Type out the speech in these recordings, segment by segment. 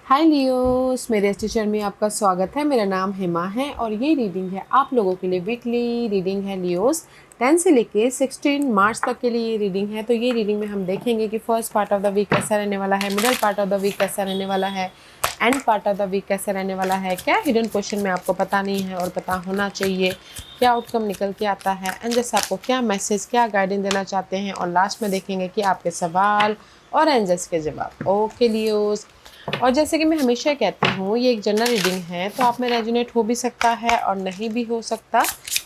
हाय Leos, मेरे इस teacher में आपका स्वागत है। मेरा नाम हेमा है और ये रीडिंग है आप लोगों के लिए। वीकली रीडिंग है लियोस। 10 से लेके 16 मार्च तक के लिए ये रीडिंग है। तो ये रीडिंग में हम देखेंगे कि first part of the week कैसा रहने वाला है, middle part of the week कैसा रहने वाला है, end part of the week कैसा रहने वाला है। क्या हिडन क्वेश्चन में आपको पता नहीं है और पता होना चाहिए, क्या आउटकम निकल के आता है, एंड जैसे आपको क्या मैसेज, क्या गाइडेंस देना चाहते हैं। और लास्ट में देखेंगे कि आपके सवाल और एंजल्स के जवाब। Okay Leos. और जैसे कि मैं हमेशा कहती हूँ, ये एक जनरल रीडिंग है, तो आप में रेजोनेट हो भी सकता है और नहीं भी हो सकता।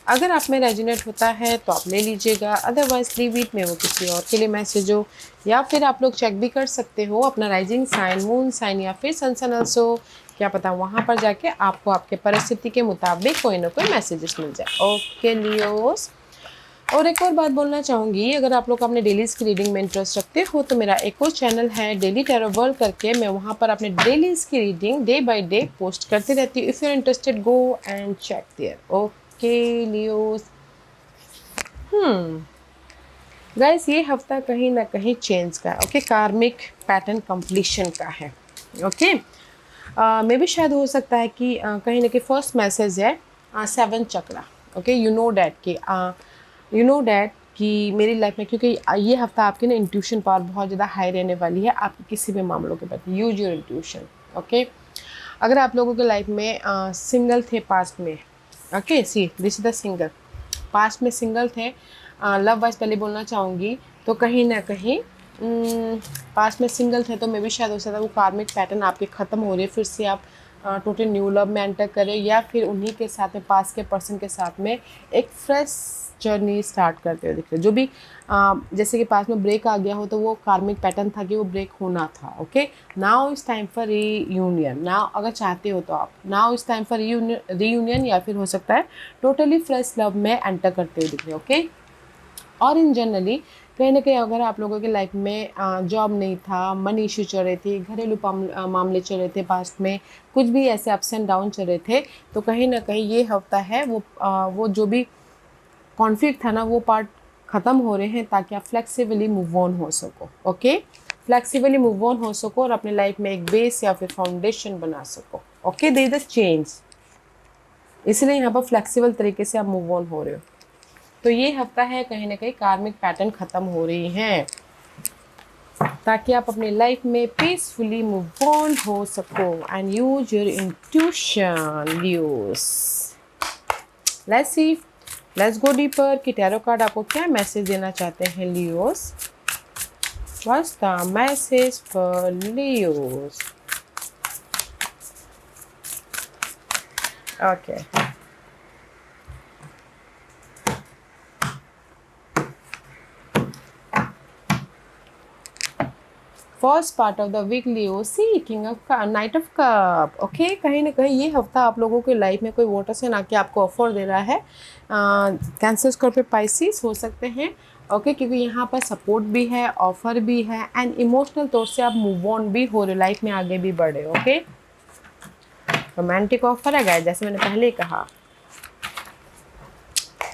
अगर आप में रेजोनेट होता है तो आप ले लीजिएगा, अदरवाइज लीव इट में वो किसी और के लिए मैसेज हो। या फिर आप लोग चेक भी कर सकते हो अपना राइजिंग साइन, मून साइन या फिर सन सन ऑल्सो। क्या पता वहाँ पर जाके आपको आपके परिस्थिति के मुताबिक कोई ना कोई मैसेजेस मिल जाए। Okay Leos. और एक और बात बोलना चाहूँगी, अगर आप लोग अपने डेलीज़ की रीडिंग में इंटरेस्ट रखते हो तो मेरा एक और चैनल है डेली टैरो वर्ल्ड करके। मैं वहाँ पर अपने डेलीज़ की reading day by day post करती रहती हूँ। If you are interested go and check there. Okay Leos. Guys, ये हफ्ता कहीं ना कहीं चेंज का है। ओके, कार्मिक पैटर्न कंप्लीशन का है। ओके, मे भी शायद हो सकता है कि कहीं ना कहीं फर्स्ट मैसेज है 7 चक्रा। ओके, यू नो डैट कि मेरी लाइफ में, क्योंकि ये हफ्ता आपकी ना इंट्यूशन पावर बहुत ज़्यादा हाई रहने वाली है आपके किसी भी मामलों के प्रति। Use your intuition. ओके, अगर आप लोगों के लाइफ में सिंगल थे पास्ट में, okay see this is the single, past में सिंगल थे, लव वाइज पहले बोलना चाहूँगी, तो कहीं ना कहीं पास्ट में सिंगल थे तो मे भी शायद हो सकता है वो कार्मिक पैटर्न आपके ख़त्म हो रही है, फिर से आप टोटल न्यू लव में एंटर करें, या फिर उन्हीं के साथ में, पास के पर्सन के साथ में एक फ्रेश जर्नी स्टार्ट करते हुए दिख रहे। जो भी जैसे कि पास में ब्रेक आ गया हो तो वो कार्मिक पैटर्न था कि वो ब्रेक होना था। Okay, now is time for reunion. Now अगर चाहते हो तो आप, now is time for reunion, या फिर हो सकता है टोटली फ्रेश लव में एंटर करते हुए दिख रहे। ओके, और इन जनरली कहीं ना कहीं अगर आप लोगों के लाइफ में जॉब नहीं था, मनी इशू चल रहे थे, घरेलू मामले चल रहे थे, पास्ट में कुछ भी ऐसे अप्स एंड डाउन चल रहे थे, तो कहीं ना कहीं ये हफ्ता है वो जो भी कॉन्फ्लिक्ट था ना, वो पार्ट ख़त्म हो रहे हैं ताकि आप फ्लेक्सिबली मूव ऑन हो सको। ओके, फ्लेक्सिबली मूव ऑन हो सको और अपने लाइफ में एक बेस या फिर फाउंडेशन बना सको। Okay, they is the change, इसलिए यहाँ पर फ्लेक्सिबल तरीके से आप मूव ऑन हो रहे हो। तो ये हफ्ता है कहीं ना कहीं कार्मिक पैटर्न ख़त्म हो रही हैं ताकि आप अपनी लाइफ में पीसफुली मूव ऑन हो सको and use your intuition Leos. Let's see, let's go deeper कि टैरो कार्ड आपको क्या मैसेज देना चाहते हैं लियोस। What's the message for Leos? Okay, first part of the week Leo, see king of knight of cup. Okay, कहीं ना कहीं ये हफ्ता आप लोगों की लाइफ में कोई वाटर साइन आके आपको ऑफर दे रहा है। कैंसर, स्कॉर्पियो, पाइसिस हो सकते हैं। ओके, क्योंकि यहाँ पर सपोर्ट भी है, ऑफर भी है, एंड इमोशनल तौर से आप मूव ऑन भी हो रहे, लाइफ में आगे भी बढ़े। ओके, रोमांटिक ऑफर है गाइस, जैसे मैंने पहले ही कहा।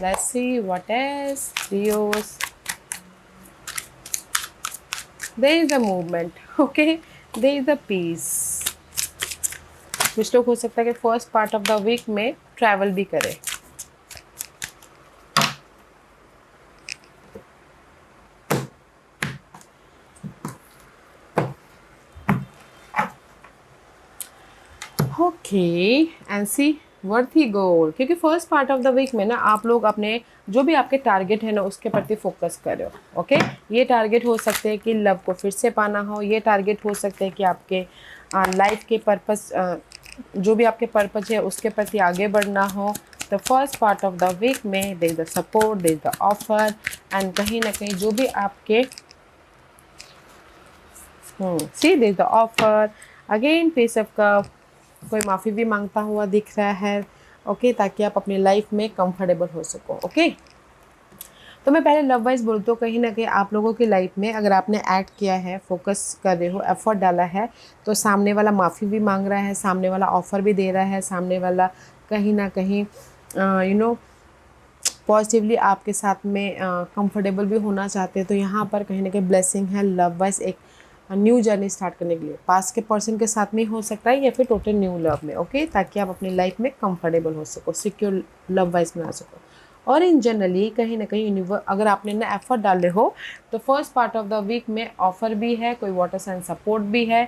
Let's see what else Leos. There is a movement, okay, there is a peace। कुछ लोग हो सकता है कि first part of the week में ट्रैवल भी करें। Okay, and see worthy goal, क्योंकि first part of the week में ना आप लोग अपने जो भी आपके टारगेट है ना उसके प्रति फोकस कर रहे हो। ओके, ये टारगेट हो सकते हैं कि लव को फिर से पाना हो, ये टारगेट हो सकते हैं कि आपके लाइफ के पर्पस, जो भी आपके पर्पस है उसके प्रति आगे बढ़ना हो। The first part of the week में there is the support, there is the offer, and कहीं ना कहीं जो भी आपके see there is the offer again, page of cup, कोई माफ़ी भी मांगता हुआ दिख रहा है। ओके, ताकि आप अपनी लाइफ में कंफर्टेबल हो सको। ओके, तो मैं पहले लव वाइज बोलती हूँ, कहीं ना कहीं आप लोगों की लाइफ में अगर आपने एक्ट किया है, फोकस कर रहे हो, एफर्ट डाला है, तो सामने वाला माफ़ी भी मांग रहा है, सामने वाला ऑफ़र भी दे रहा है, सामने वाला कहीं ना कहीं पॉजिटिवली आपके साथ में कंफर्टेबल भी होना चाहते हैं। तो यहाँ पर कहीं ना कहीं ब्लेसिंग है, लव वाइज एक न्यू जर्नी स्टार्ट करने के लिए। पास्ट के पर्सन के साथ में हो सकता है या फिर टोटल न्यू लव में, ओके, ताकि आप अपनी लाइफ में कंफर्टेबल हो सको, सिक्योर लव वाइज बना सको। और इन जनरली कहीं ना कहीं यूनिवर्स, अगर आपने ना एफर्ट डाले हो तो first part of the week में ऑफर भी है, कोई वाटर साइन सपोर्ट भी है,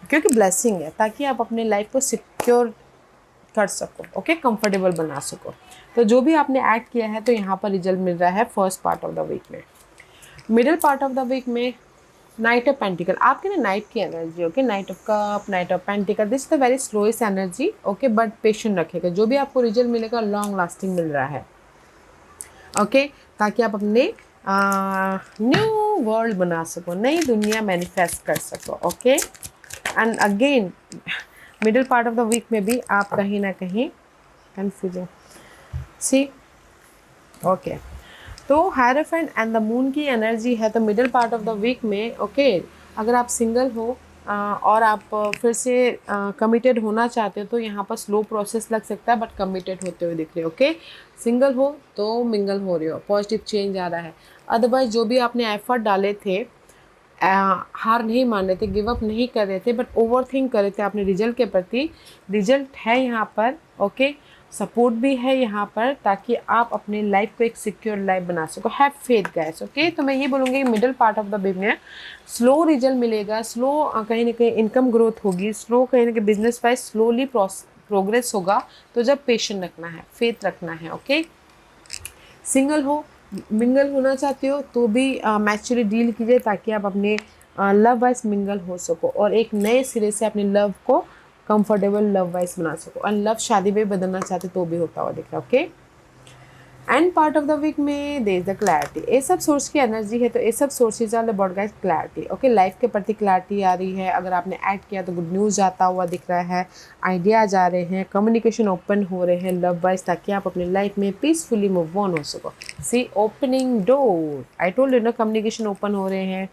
क्योंकि ब्लेसिंग है, ताकि आप अपने लाइफ को सिक्योर कर सको, ओके, कंफर्टेबल बना सको। तो जो भी आपने ऐड किया है तो यहाँ पर रिजल्ट मिल रहा है first part of the week में। Middle part of the week में नाइट ऑफ पेंटिकल, आपके ना नाइट की energy, okay, knight of cup, knight of pentacle, this is the very slowest energy, okay, but patient रखेगा। जो भी आपको result मिलेगा लॉन्ग लास्टिंग मिल रहा है, ओके, ताकि आप अपने न्यू वर्ल्ड बना सको, नई दुनिया मैनिफेस्ट कर सको, okay. And again middle part of the week में भी आप कहीं ना कहीं कंफ्यूजिंग सी, ओके, तो हायरोफेंट एंड द मून की एनर्जी है। तो middle part of the week में, ओके, अगर आप सिंगल हो और आप फिर से कमिटेड होना चाहते हो तो यहाँ पर स्लो प्रोसेस लग सकता है, बट कमिटेड होते हुए दिख रहे हो, ओके। सिंगल हो तो मिंगल हो रहे हो, पॉजिटिव चेंज आ रहा है। अदरवाइज जो भी आपने एफर्ट डाले थे, हार नहीं मान रहे थे, गिव अप नहीं कर रहे थे, बट ओवर थिंक कर रहे थे अपने रिजल्ट के प्रति, रिजल्ट है यहाँ पर, ओके, सपोर्ट भी है यहाँ पर, ताकि आप अपने लाइफ को एक सिक्योर लाइफ बना सको। Have faith guys, okay. तो मैं ये बोलूँगी middle part of the week में स्लो रिजल्ट मिलेगा, स्लो कहीं ना कहीं इनकम ग्रोथ होगी, स्लो कहीं ना कहीं बिजनेस वाइज स्लोली प्रोग्रेस होगा। तो जब पेशेंट रखना है, फेथ रखना है, ओके। सिंगल हो, मिंगल होना चाहते हो तो भी मैच्योरली डील कीजिए, ताकि आप अपने लव वाइज मिंगल हो सको और एक नए सिरे से अपने लव को कंफर्टेबल लव वाइज बना सको। और लव शादी में बदलना चाहते तो भी होता हुआ दिख रहा है, okay. End part of the week में देयर इज द क्लैरिटी, ये सब सोर्स की एनर्जी है, तो ये सब sources are about guys clarity, okay. Life के प्रति क्लैरिटी आ रही है, अगर आपने ऐड किया तो गुड न्यूज़ आता हुआ दिख रहा है, आइडियाज आ रहे हैं, कम्युनिकेशन ओपन हो रहे हैं लव वाइज, ताकि आप अपनी लाइफ में पीसफुली मूव ऑन हो सको। See opening door, I told you ना, कम्युनिकेशन ओपन हो रहे हैं,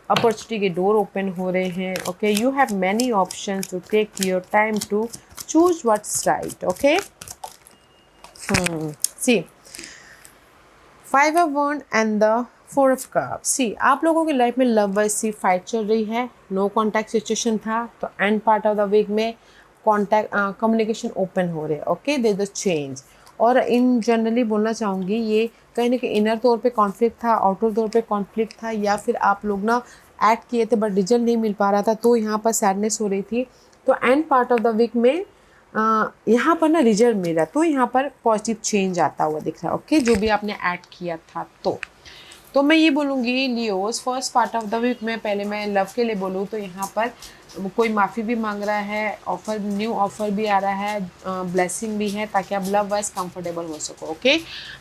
अपॉर्चुनिटी के डोर ओपन हो रहे हैं, okay. You have many options to take your time to choose what's right, okay. See 5 of wand and the 4 of cup, see आप लोगों की लाइफ में लव वाइज सी फाइट चल रही है, नो कॉन्टैक्ट सिचुएशन था, तो end part of the week में कॉन्टैक्ट कम्युनिकेशन ओपन हो रहे हैं, okay, there is a change. और इन जनरली बोलना चाहूँगी ये कहीं ना कहीं इनर तौर पे कॉन्फ्लिक्ट था, आउटर तौर पे कॉन्फ्लिक्ट था, या फिर आप लोग ना ऐड किए थे बट रिजल्ट नहीं मिल पा रहा था, तो यहाँ पर सैडनेस हो रही थी। तो end part of the week में यहाँ पर ना रिजल्ट मिला, तो यहाँ पर पॉजिटिव चेंज आता हुआ दिख रहा है, ओके, जो भी आपने ऐड किया था। तो मैं ये बोलूँगी Leos first part of the week में, पहले मैं लव के लिए बोलूँ तो यहाँ पर कोई माफ़ी भी मांग रहा है, ऑफर, न्यू ऑफर भी आ रहा है, ब्लेसिंग भी है, ताकि आप लव वाइज कंफर्टेबल हो सको, ओके।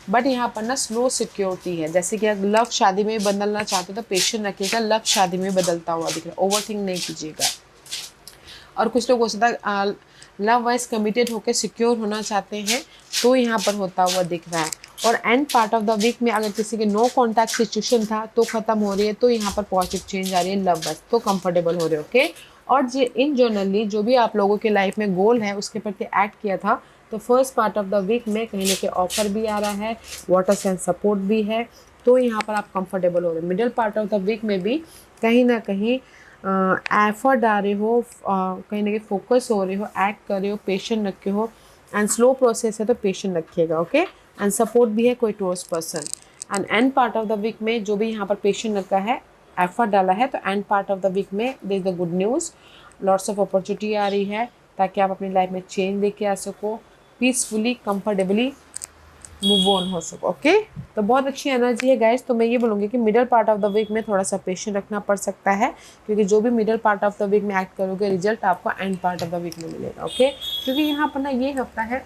बट यहाँ पर ना स्लो सिक्योरिटी है, जैसे कि अगर लव शादी में बदलना चाहते हो तो पेशेंट रखिएगा, लव शादी में बदलता हुआ दिख रहा है, ओवर थिंक नहीं कीजिएगा। और कुछ लोग हो सकता है लव वाइज कमिटेड होकर सिक्योर होना चाहते हैं, तो यहाँ पर होता हुआ दिख रहा है। और end part of the week में अगर किसी के नो कॉन्टैक्ट सिचुएशन था तो ख़त्म हो रही है, तो यहाँ पर पॉजिटिव चेंज आ रही है लव वाइज, तो कंफर्टेबल हो रहे हो, ओके। और इन जनरली जो भी आप लोगों के लाइफ में गोल है उसके प्रति ऐड किया था, तो first part of the week में कहीं ना कहीं ऑफर भी आ रहा है, वाटर सेंस सपोर्ट भी है, तो यहाँ पर आप कंफर्टेबल हो रहे हो। Middle part of the week में भी कहीं ना कहीं एफर्ट डाल रहे हो, कहीं ना कहीं फोकस हो रहे हो, एक्ट कर रहे हो, पेशेंट रखे हो, एंड स्लो प्रोसेस है तो पेशेंट रखिएगा, ओके। एंड सपोर्ट भी है कोई close person. And end part of the week में जो भी यहाँ पर पेशेंट रखा है, एफर्ट डाला है, तो end part of the week में there is the good news, lots of opportunity आ रही है, ताकि आप अपनी लाइफ में चेंज लेके आ सको, पीसफुली कंफर्टेबली मूव ऑन हो सको, ओके। तो बहुत अच्छी एनर्जी है गाइस। तो मैं ये बोलूँगी कि middle part of the week में थोड़ा सा पेशेंट रखना पड़ सकता है, क्योंकि जो भी middle part of the week में एक्ट करोगे रिजल्ट आपको end part of the week में मिलेगा, ओके। क्योंकि यहाँ पर ना ये हफ्ता है,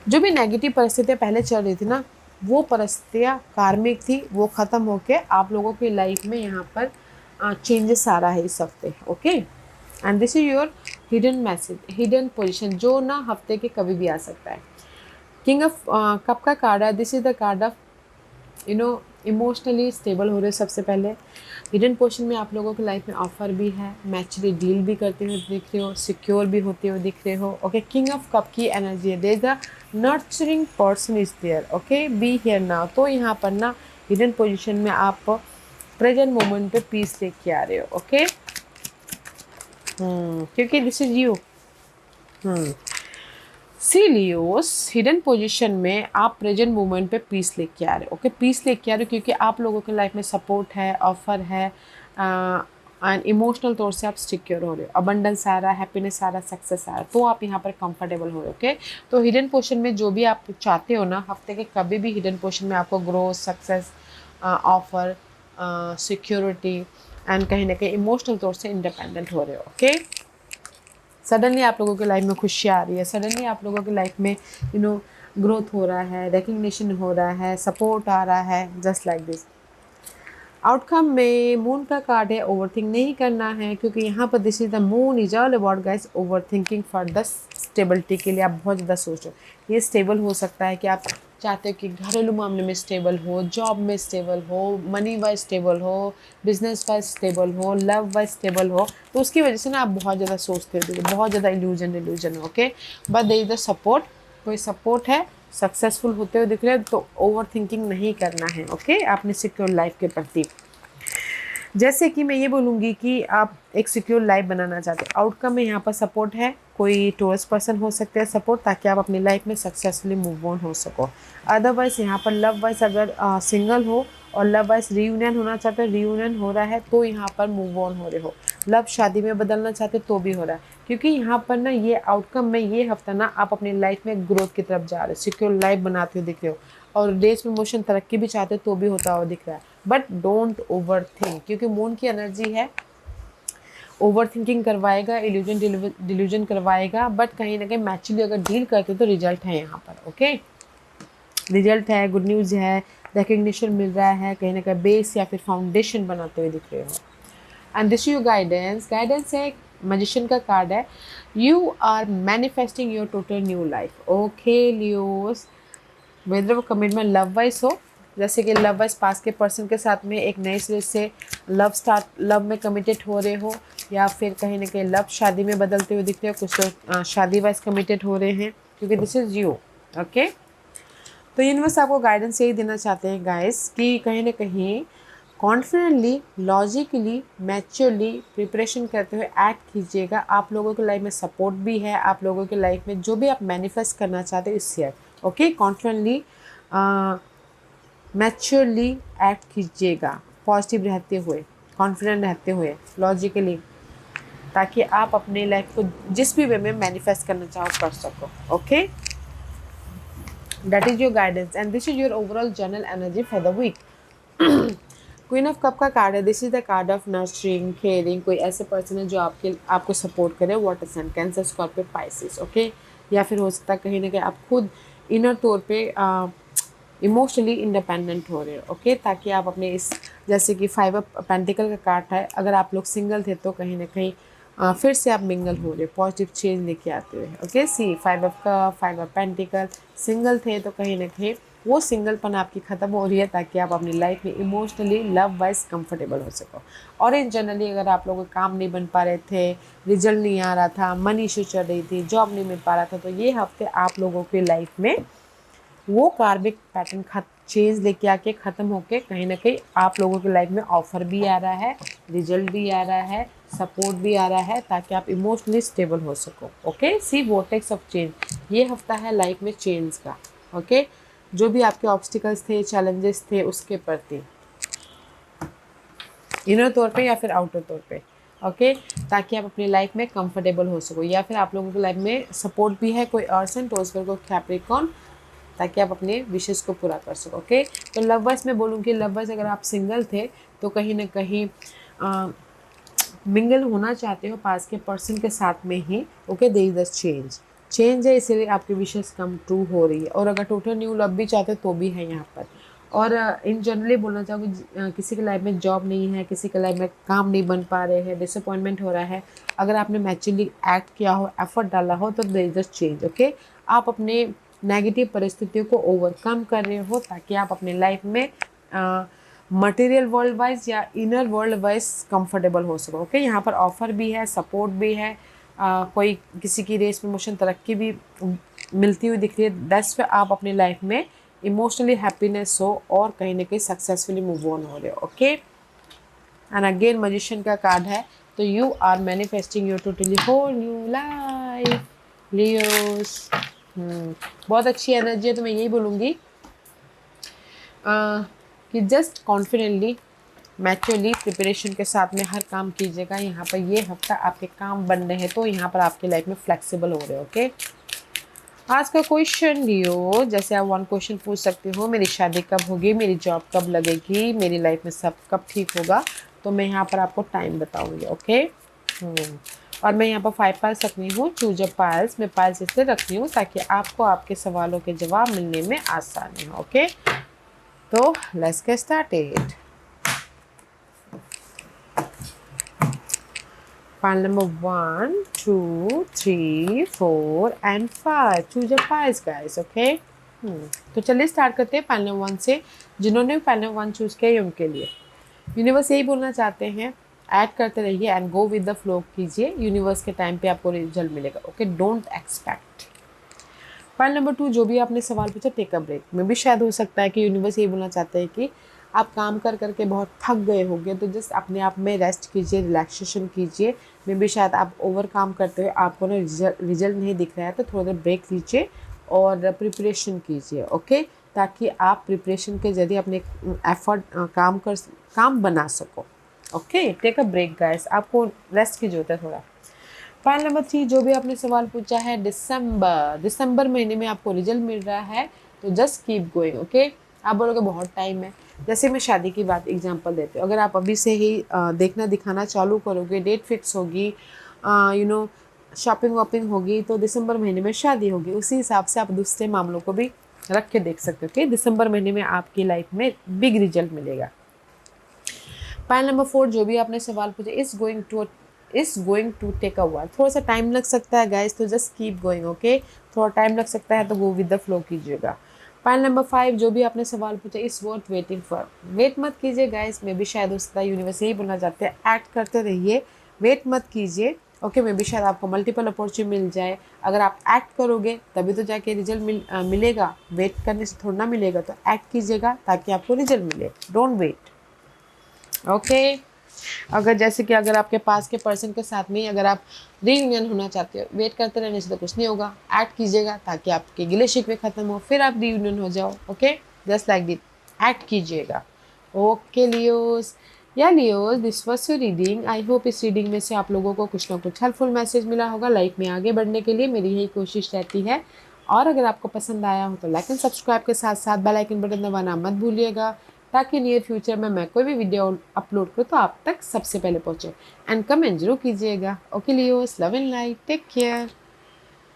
जो भी नेगेटिव परिस्थितियाँ पहले चल रही थी ना, वो परिस्थितियाँ कार्मिक थी, वो ख़त्म होके आप लोगों की लाइफ में यहाँ पर चेंजेस आ रहा है इस हफ्ते, okay. And this is your hidden message, hidden position, जो ना हफ्ते के कभी भी आ सकता है। किंग ऑफ कप का कार्ड है, this is the card of emotionally stable हो रहे हो। सबसे पहले हिडन पोर्शन में आप लोगों की लाइफ में ऑफर भी है, मैचुअली डील भी करते हुए दिख रहे हो, सिक्योर भी होते हुए दिख रहे हो, ओके। किंग ऑफ कप की एनर्जी है, there is a nurturing person is there, okay, be here now. तो यहाँ पर ना हिडन पोजीशन में आप प्रेजेंट मोमेंट पे पीस लेके आ रहे हो। ओके, क्योंकि this is you. See Leos, hidden position में आप प्रेजेंट मोमेंट पे पीस लेके आ रहे हो। ओके, पीस लेके आ रहे हो क्योंकि आप लोगों के लाइफ में सपोर्ट है, ऑफर है, एंड इमोशनल तौर से आप सिक्योर हो रहे हो, अबंडेंस आ रहा है, हैप्पीनेस आ रहा है, सक्सेस आ रहा है, तो आप यहाँ पर कंफर्टेबल हो रहे हो। ओके, तो हिडन पोजीशन में जो भी आप चाहते हो ना, हफ्ते के कभी भी हिडन पोजीशन में आपको growth, success, offer, security and कहीं ना कहीं इमोशनल तौर से इंडिपेंडेंट हो रहे हो। ओके, सडनली आप लोगों के लाइफ में खुशियाँ आ रही है, सडनली आप लोगों के लाइफ में ग्रोथ हो रहा है, रिकग्निशन हो रहा है, सपोर्ट आ रहा है, जस्ट लाइक दिस। आउटकम में मून का कार्ड है, ओवरथिंक नहीं करना है, क्योंकि यहाँ पर this is the moon is all about guys overthinking for the stability के लिए आप बहुत ज़्यादा सोचो। ये स्टेबल हो सकता है कि आप चाहते हो कि घरेलू मामले में स्टेबल हो, जॉब में स्टेबल हो, मनी वाइज स्टेबल हो, बिजनेस वाइज स्टेबल हो, लव वाइज स्टेबल हो, तो उसकी वजह से ना आप बहुत ज़्यादा सोचते हो, बहुत ज़्यादा इल्यूजन हो। Okay, but there is the support, कोई सपोर्ट है, सक्सेसफुल होते हुए दिख रहे हो, तो ओवर थिंकिंग नहीं करना है। ओके, आपने सिक्योर लाइफ के प्रति, जैसे कि मैं ये बोलूँगी कि आप एक सिक्योर लाइफ बनाना चाहते हैं, आउटकम में यहाँ पर सपोर्ट है, कोई टूरिस्ट पर्सन हो सकते हैं सपोर्ट, ताकि आप अपनी लाइफ में सक्सेसफुली मूव ऑन हो सको। अदरवाइज यहाँ पर लव वाइज अगर सिंगल हो और लव वाइज रीयूनियन होना चाहते हो, रीयूनियन हो रहा है, तो यहाँ पर मूव ऑन हो रहे हो। लव शादी में बदलना चाहते तो भी हो रहा है, क्योंकि यहाँ पर ना ये आउटकम में ये हफ्ता ना आप अपनी लाइफ में ग्रोथ की तरफ जा रहे हो, सिक्योर लाइफ बनाते हो दिख रहे हो, और रेस प्रमोशन तरक्की भी चाहते हो तो भी होता हुआ दिख रहा है। बट डोंट ओवर थिंक, क्योंकि मून की एनर्जी है, ओवर थिंकिंग करवाएगा, डिल्यूजन करवाएगा, बट कहीं ना कहीं मैचुअली अगर डील करते तो रिजल्ट है यहाँ पर। ओके, रिजल्ट है, गुड न्यूज़ है, रिकग्निशन मिल रहा है, कहीं ना कहीं बेस या फिर फाउंडेशन बनाते हुए दिख रहे हो। And this your guidance, guidance है, मैजिशियन का कार्ड है, you are manifesting your total new life. Okay Leos, whether वो कमिटमेंट लव वाइज हो, जैसे कि लव वाइज पास के पर्सन के साथ में एक नए सिरे से लव में कमिटेड हो रहे हो, या फिर कहीं ना कहीं लव शादी में बदलते हुए दिखते हो, कुछ लोग शादी वाइज कमिटेड हो रहे हैं, क्योंकि दिस इज यू। ओके, तो यूनिवर्स आपको गाइडेंस यही देना चाहते हैं गाइस कि कहीं ना कहीं कॉन्फिडेंटली, लॉजिकली, मैच्योरली प्रिपरेशन करते हुए एक्ट कीजिएगा। आप लोगों के लाइफ में सपोर्ट भी है, आप लोगों के लाइफ में जो भी आप मैनिफेस्ट करना चाहते हो इससे। ओके, कॉन्फिडेंटली, मैच्योरली एक्ट कीजिएगा, पॉजिटिव रहते हुए, कॉन्फिडेंट रहते हुए, लॉजिकली, ताकि आप अपनी लाइफ को जिस भी वे में मैनिफेस्ट करना चाहो कर सको। Okay, that is your guidance and this is your overall general energy for the week. Queen of cup का कार्ड है, this is the card of nurturing, caring, कोई ऐसे पर्सन है जो आपको सपोर्ट करे, water sign, Cancer, Scorpio, Pisces. Okay, या फिर हो सकता है कहीं ना कहीं आप खुद इनर तौर पे इमोशनली इंडिपेंडेंट हो रहे हो। ओके, ताकि आप अपने इस, जैसे कि 5 ऑफ पेंटिकल का कार्ड है, अगर आप लोग सिंगल थे तो कहीं ना कहीं फिर से आप मिंगल हो रहे हो, पॉजिटिव चेंज लेके आते हुए। Okay, see 5 of cup, 5 of pentacle, single थे तो कहीं ना कहीं वो सिंगलपन आपकी ख़त्म हो रही है, ताकि आप अपनी लाइफ में इमोशनली लव वाइज कंफर्टेबल हो सको। और इन जनरली अगर आप लोगों का काम नहीं बन पा रहे थे, रिजल्ट नहीं आ रहा था, मनी इशू चल रही थी, जॉब नहीं मिल पा रहा था, तो ये हफ्ते आप लोगों की लाइफ में वो कार्मिक पैटर्न चेंज लेके आके ख़त्म होके कहीं ना कहीं आप लोगों की लाइफ में ऑफर भी आ रहा है, रिजल्ट भी आ रहा है, सपोर्ट भी आ रहा है, ताकि आप इमोशनली स्टेबल हो सको। Okay, see vortex of change, ये हफ्ता है लाइफ में चेंज का। ओके, जो भी आपके ऑब्स्टिकल्स थे, चैलेंजेस थे, उसके प्रति इनर तौर पे या फिर आउटर तौर पे। ओके, ताकि आप अपनी लाइफ में कंफर्टेबल हो सको, या फिर आप लोगों की लाइफ में सपोर्ट भी है, कोई अर्सन, टोस्कर को कैप्रिकॉन, ताकि आप अपने विशेष को पूरा कर सको। ओके, तो लव वाइज मैं बोलूँगी, लव वाइज अगर आप सिंगल थे तो कहीं ना कहीं मिंगल होना चाहते हो पास के पर्सन के साथ में ही। Okay, there is the change है, इसीलिए आपकी विशेष कम ट्रू हो रही है। और अगर टोटल न्यू लव भी चाहते हो तो भी है यहाँ पर। और इन जनरली बोलना चाहूँगी, किसी के लाइफ में जॉब नहीं है, किसी के लाइफ में काम नहीं बन पा रहे हैं, डिसअपॉइंटमेंट हो रहा है, अगर आपने मैच्योरली एक्ट किया हो, एफर्ट डाला हो, तो there is the change. Okay, आप अपने नेगेटिव परिस्थितियों को ओवरकम कर रहे हो, ताकि आप अपने लाइफ में मटेरियल वर्ल्ड वाइज या इनर वर्ल्ड वाइज कंफर्टेबल हो सको। ओके, यहाँ पर ऑफर भी है, सपोर्ट भी है, कोई किसी की रेस प्रमोशन तरक्की भी मिलती हुई दिख रही है। दैट्स पे आप अपनी लाइफ में इमोशनली हैप्पीनेस हो और कहीं ना कहीं सक्सेसफुली मूव ऑन हो रहे हो। ओके, एंड अगेन मैजिशियन का कार्ड है, तो you are manifesting your totally whole new life Leos. बहुत अच्छी एनर्जी है, तो मैं यही बोलूँगी कि जस्ट कॉन्फिडेंटली मैच्योरली प्रिपरेशन के साथ में हर काम कीजिएगा। यहाँ पर ये हफ्ता आपके काम बन रहे हैं, तो यहाँ पर आपके लाइफ में फ्लेक्सिबल हो रहे हो। ओके, आज का क्वेश्चन लियो, जैसे आप वन क्वेश्चन पूछ सकते हो, मेरी शादी कब होगी, मेरी जॉब कब लगेगी, मेरी लाइफ में सब कब ठीक होगा, तो मैं यहाँ पर आपको टाइम बताऊँगी। ओके, और मैं यहाँ पर 5 पाइल्स रखनी हूँ, चूज अ पाइल्स। मैं पाइल्स इसलिए रखनी हूँ ताकि आपको आपके सवालों के जवाब मिलने में आसानी हो। ओके, तो let's get started. Pile number 1, 2, 3, 4 and 5. Choose your piles guys. Okay. तो चलिए स्टार्ट करते हैं पाइल नंबर 1 से। जिन्होंने पाइल नंबर 1 चूज किया है उनके लिए यूनिवर्स यही बोलना चाहते हैं, ऐड करते रहिए and go with the flow कीजिए। यूनिवर्स के टाइम पे आपको रिजल्ट मिलेगा। Okay, don't expect. Pile number 2, जो भी आपने सवाल पूछा, टेक अ ब्रेक। में भी शायद हो सकता है कि यूनिवर्स यही बोलना चाहते हैं कि आप काम कर करके बहुत थक गए होंगे, तो जस्ट अपने आप में रेस्ट कीजिए, रिलैक्सेशन कीजिए। में भी शायद आप ओवर काम करते हुए आपको ना रिजल्ट नहीं दिख रहा है, तो थोड़ा देर ब्रेक लीजिए और प्रिपरेशन कीजिए। ओके, ताकि आप प्रिपरेशन के जरिए अपने एफर्ट काम बना सको। Okay, take a break guys, आपको रेस्ट की जरूरत है थोड़ा। पाइल नंबर 3, जो भी आपने सवाल पूछा है, दिसंबर महीने में आपको रिजल्ट मिल रहा है, तो जस्ट कीप गोइंग। ओके, आप बोलोगे बहुत टाइम है। जैसे मैं शादी की बात एग्जांपल देती हूँ, अगर आप अभी से ही देखना दिखाना चालू करोगे, डेट फिक्स होगी, शॉपिंग वॉपिंग होगी, तो दिसंबर महीने में शादी होगी। उसी हिसाब से आप दूसरे मामलों को भी रख के देख सकते हो कि दिसंबर महीने में आपकी लाइफ में बिग रिजल्ट मिलेगा। पाइल नंबर 4, जो भी आपने सवाल पूछे, is going to take a while. थोड़ा सा टाइम लग सकता है गाइस, तो जस्ट कीप गोइंग। ओके, थोड़ा टाइम लग सकता है, तो गो विद द फ्लो कीजिएगा। पाइल नंबर 5, जो भी आपने सवाल पूछा, is worth waiting for. Wait मत कीजिए गाइस, मे भी शायद उसका यूनिवर्स यही बोलना चाहते हैं, एक्ट करते रहिए, वेट मत कीजिए। ओके, मे भी शायद आपको मल्टीपल अपॉर्चुनिटी मिल जाए। अगर आप एक्ट करोगे तभी तो जाके रिजल्ट मिलेगा, वेट करने से थोड़ा ना मिलेगा। तो एक्ट कीजिएगा ताकि आपको रिजल्ट मिले, डोंट वेट। ओके, अगर जैसे कि अगर आपके पास के पर्सन के साथ में अगर आप रीयूनियन होना चाहते हो, वेट करते रहने से तो कुछ नहीं होगा, एक्ट कीजिएगा ताकि आपके गिले शिकवे खत्म हो, फिर आप रीयूनियन हो जाओ। Okay, just like this, act कीजिएगा। ओके लियोस, या Leos, this was your reading. I hope इस रीडिंग में से आप लोगों को कुछ ना कुछ हेल्पफुल मैसेज मिला होगा। लाइफ में आगे बढ़ने के लिए मेरी यही कोशिश रहती है। और अगर आपको पसंद आया हो तो लाइक एंड सब्सक्राइब के साथ साथ बेल आइकन बटन दबाना मत भूलिएगा, ताकि नियर फ्यूचर में मैं कोई भी वीडियो अपलोड करूँ तो आप तक सबसे पहले पहुँचे। एंड कमेंट जरूर कीजिएगा। Okay Leos, love and light, take care.